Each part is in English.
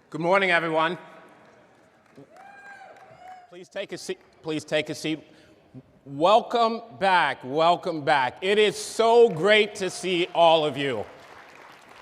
Good morning, everyone. Please take a seat. Please take a seat. Welcome back. Welcome back. It is so great to see all of you.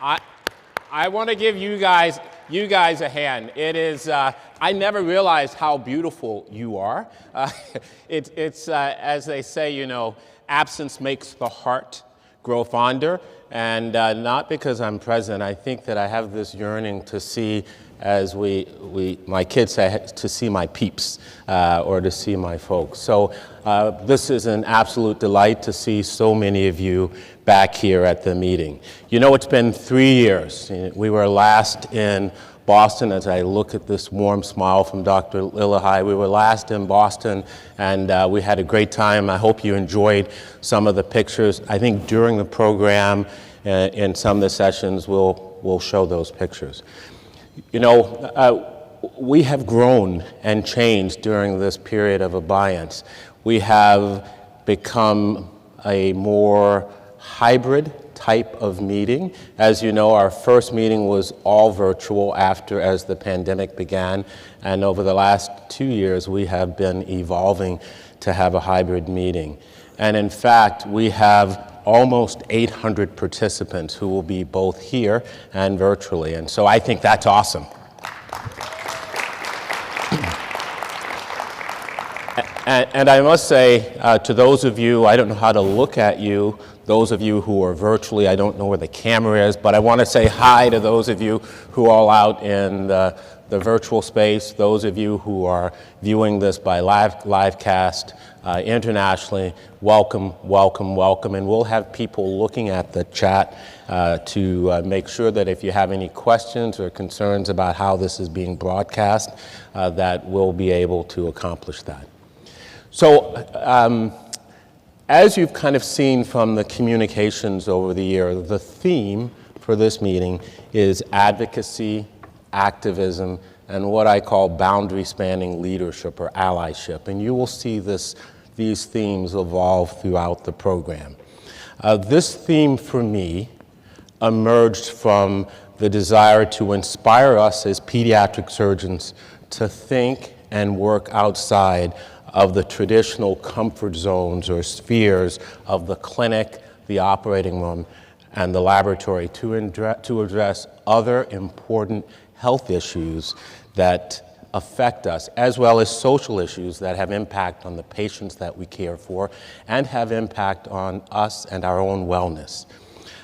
I want to give you guys a hand. It is. I never realized how beautiful you are. It's as they say, you know, absence makes the heart grow fonder. And not because I'm president. I think that I have this yearning to see, as my kids say, to see my peeps or to see my folks. So this is an absolute delight to see so many of you back here at the meeting. You know, it's been 3 years. We were last in Boston, as I look at this warm smile from Dr. Lillahai. We were last in Boston, and we had a great time. I hope you enjoyed some of the pictures. I think during the program, in some of the sessions, we'll show those pictures. You know, we have grown and changed during this period of abeyance. We have become a more hybrid type of meeting. As you know, our first meeting was all virtual as the pandemic began, and over the last 2 years we have been evolving to have a hybrid meeting. And in fact, we have almost 800 participants who will be both here and virtually, and so I think that's awesome. And I must say, to those of you, I don't know how to look at you, those of you who are virtually, I don't know where the camera is, but I want to say hi to those of you who are all out in the virtual space, those of you who are viewing this by live cast internationally. Welcome, welcome, welcome. And we'll have people looking at the chat to make sure that if you have any questions or concerns about how this is being broadcast, that we'll be able to accomplish that. So, as you've kind of seen from the communications over the year, the theme for this meeting is advocacy, activism, and what I call boundary-spanning leadership or allyship. And you will see these themes evolve throughout the program. This theme for me emerged from the desire to inspire us as pediatric surgeons to think and work outside of the traditional comfort zones or spheres of the clinic, the operating room, and the laboratory to address other important health issues that affect us, as well as social issues that have impact on the patients that we care for and have impact on us and our own wellness.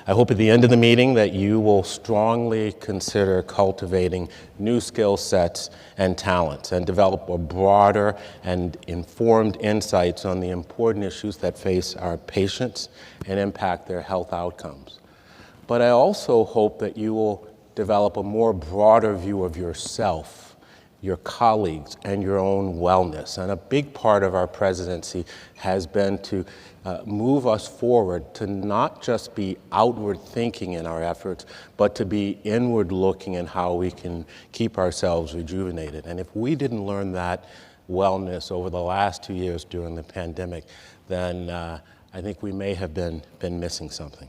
I hope at the end of the meeting that you will strongly consider cultivating new skill sets and talents and develop a broader and informed insights on the important issues that face our patients and impact their health outcomes. But I also hope that you will develop a more broader view of yourself, your colleagues, and your own wellness. And a big part of our presidency has been to move us forward to not just be outward thinking in our efforts, but to be inward looking in how we can keep ourselves rejuvenated. And if we didn't learn that wellness over the last 2 years during the pandemic, then I think we may have been missing something.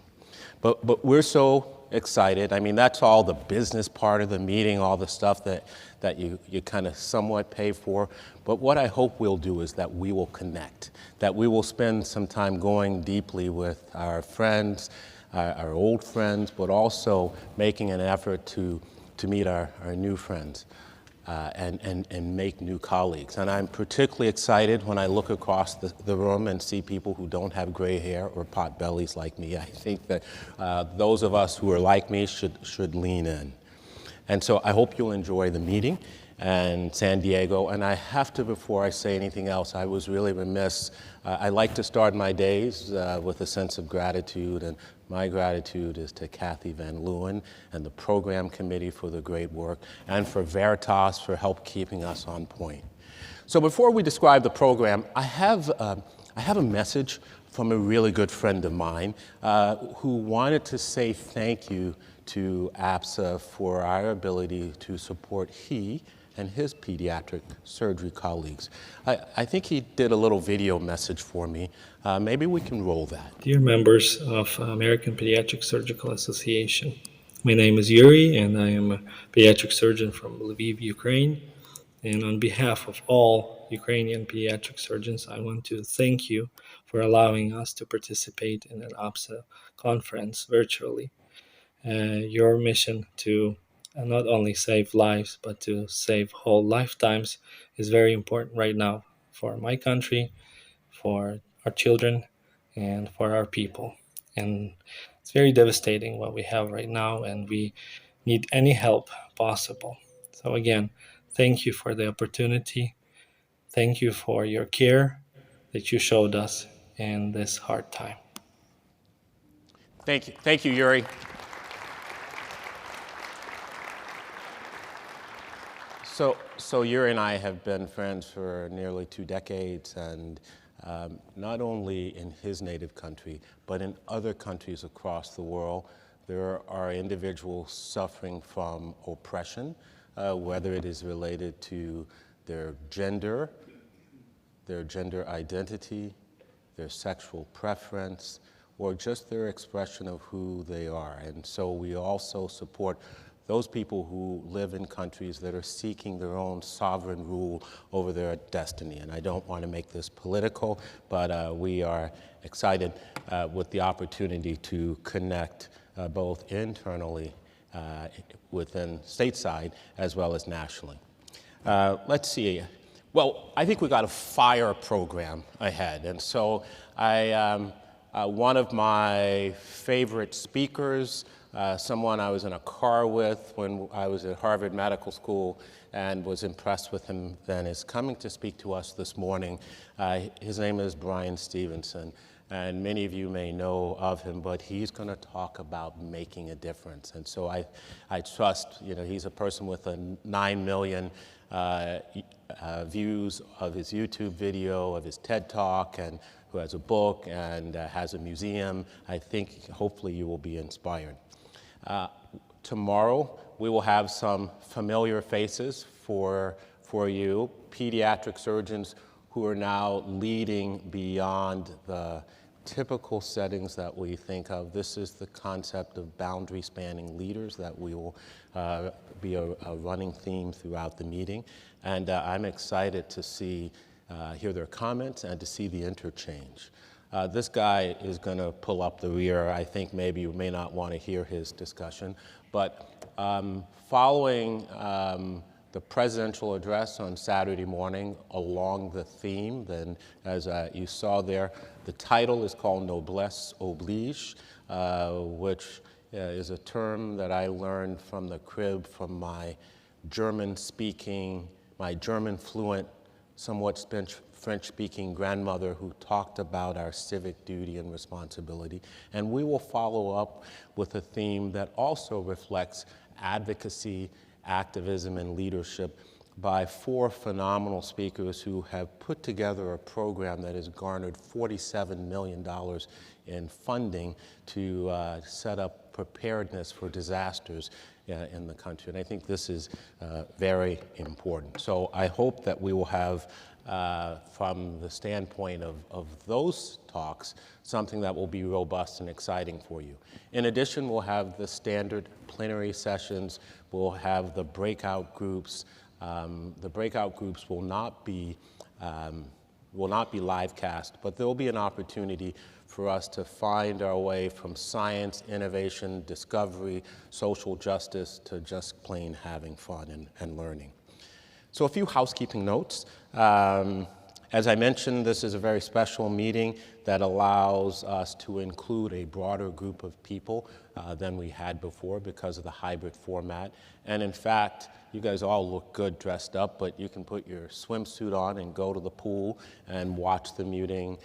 But we're so excited. I mean, that's all the business part of the meeting, all the stuff that you kind of somewhat pay for. But what I hope we'll do is that we will connect, that we will spend some time going deeply with our friends, our old friends, but also making an effort to meet our new friends and make new colleagues. And I'm particularly excited when I look across the room and see people who don't have gray hair or pot bellies like me. I think that those of us who are like me should lean in. And so I hope you'll enjoy the meeting and San Diego. And I have to, before I say anything else, I was really remiss. I like to start my days with a sense of gratitude, and my gratitude is to Kathy Van Leeuwen and the program committee for the great work, and for Veritas for help keeping us on point. So before we describe the program, I have a message from a really good friend of mine who wanted to say thank you to APSA for our ability to support he and his pediatric surgery colleagues. I think he did a little video message for me. Maybe we can roll that. Dear members of American Pediatric Surgical Association, My name is Yuri, and I am a pediatric surgeon from Lviv, Ukraine. And on behalf of all Ukrainian pediatric surgeons, I want to thank you for allowing us to participate in an APSA conference virtually. Your mission to not only save lives, but to save whole lifetimes is very important right now for my country, for our children, and for our people. And it's very devastating what we have right now, and we need any help possible. So, again, thank you for the opportunity. Thank you for your care that you showed us in this hard time. Thank you, Yuri. So Yuri and I have been friends for nearly 2 decades, and not only in his native country, but in other countries across the world, there are individuals suffering from oppression, whether it is related to their gender identity, their sexual preference, or just their expression of who they are. And so we also support those people who live in countries that are seeking their own sovereign rule over their destiny. And I don't want to make this political, but we are excited with the opportunity to connect both internally within stateside as well as nationally. Let's see. Well, I think we got a fire program ahead. And so one of my favorite speakers, someone I was in a car with when I was at Harvard Medical School and was impressed with him then, is coming to speak to us this morning. His name is Brian Stevenson, and many of you may know of him, but he's going to talk about making a difference. And so I trust, he's a person with 9 million views of his YouTube video, of his TED Talk, and who has a book and has a museum. I think hopefully you will be inspired. Tomorrow we will have some familiar faces for you, pediatric surgeons who are now leading beyond the typical settings that we think of. This is the concept of boundary spanning leaders that we will be a running theme throughout the meeting. And I'm excited to hear their comments and to see the interchange. This guy is going to pull up the rear. I think maybe you may not want to hear his discussion, but following the presidential address on Saturday morning along the theme, then as you saw there, the title is called Noblesse Oblige, which is a term that I learned from the crib from my German-fluent, somewhat French-speaking grandmother who talked about our civic duty and responsibility. And we will follow up with a theme that also reflects advocacy, activism, and leadership by 4 phenomenal speakers who have put together a program that has garnered $47 million in funding to set up preparedness for disasters in the country. And I think this is very important. So I hope that we will have, from the standpoint of those talks, something that will be robust and exciting for you. In addition, we'll have the standard plenary sessions. We'll have the breakout groups. The breakout groups will not be live cast, but there will be an opportunity for us to find our way from science, innovation, discovery, social justice, to just plain having fun and learning. So a few housekeeping notes. As I mentioned, this is a very special meeting that allows us to include a broader group of people than we had before because of the hybrid format. And in fact, you guys all look good dressed up, but you can put your swimsuit on and go to the pool and watch the meeting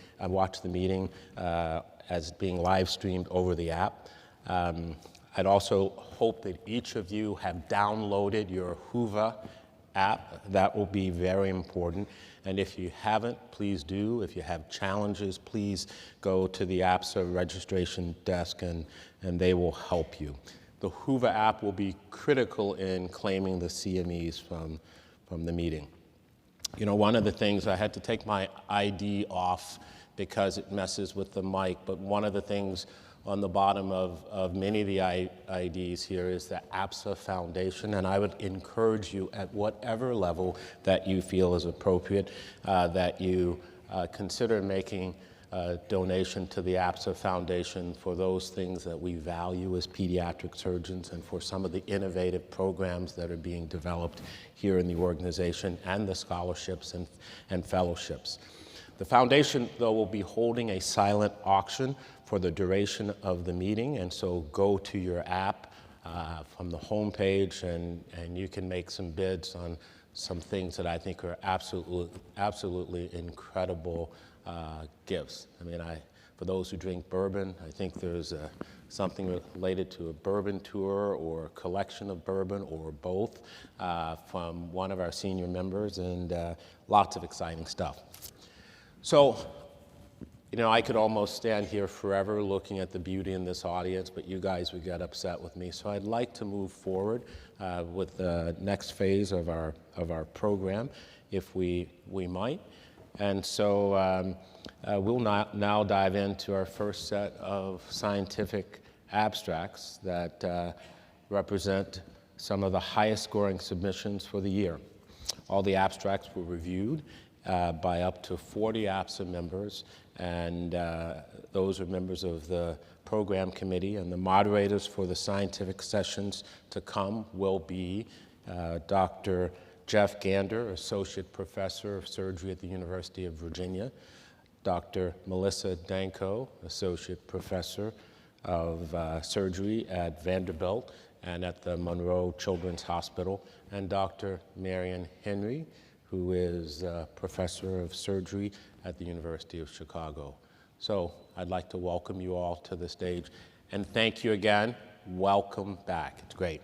as being live streamed over the app. I'd also hope that each of you have downloaded your Whova app. That will be very important. And if you haven't, please do. If you have challenges, please go to the APSA registration desk and they will help you. The Whova app will be critical in claiming the CMEs from the meeting. One of the things, I had to take my ID off because it messes with the mic, but one of the things on the bottom of many of the IDs here is the APSA Foundation, and I would encourage you at whatever level that you feel is appropriate that you consider making a donation to the APSA Foundation for those things that we value as pediatric surgeons and for some of the innovative programs that are being developed here in the organization and the scholarships and fellowships. The foundation, though, will be holding a silent auction for the duration of the meeting, and so go to your app from the home page and you can make some bids on some things that I think are absolutely incredible gifts. I mean, for those who drink bourbon, I think there's something related to a bourbon tour or a collection of bourbon or both from one of our senior members, and lots of exciting stuff. So, you know, I could almost stand here forever looking at the beauty in this audience, but you guys would get upset with me. So I'd like to move forward with the next phase of our program, if we might. And so we'll now dive into our first set of scientific abstracts that represent some of the highest scoring submissions for the year. All the abstracts were reviewed by up to 40 APSA members, and those are members of the program committee, and the moderators for the scientific sessions to come will be Dr. Jeff Gander, Associate Professor of Surgery at the University of Virginia, Dr. Melissa Danko, Associate Professor of Surgery at Vanderbilt and at the Monroe Children's Hospital, and Dr. Marion Henry, who is a Professor of Surgery at the University of Chicago. So I'd like to welcome you all to the stage, and thank you again. Welcome back. It's great.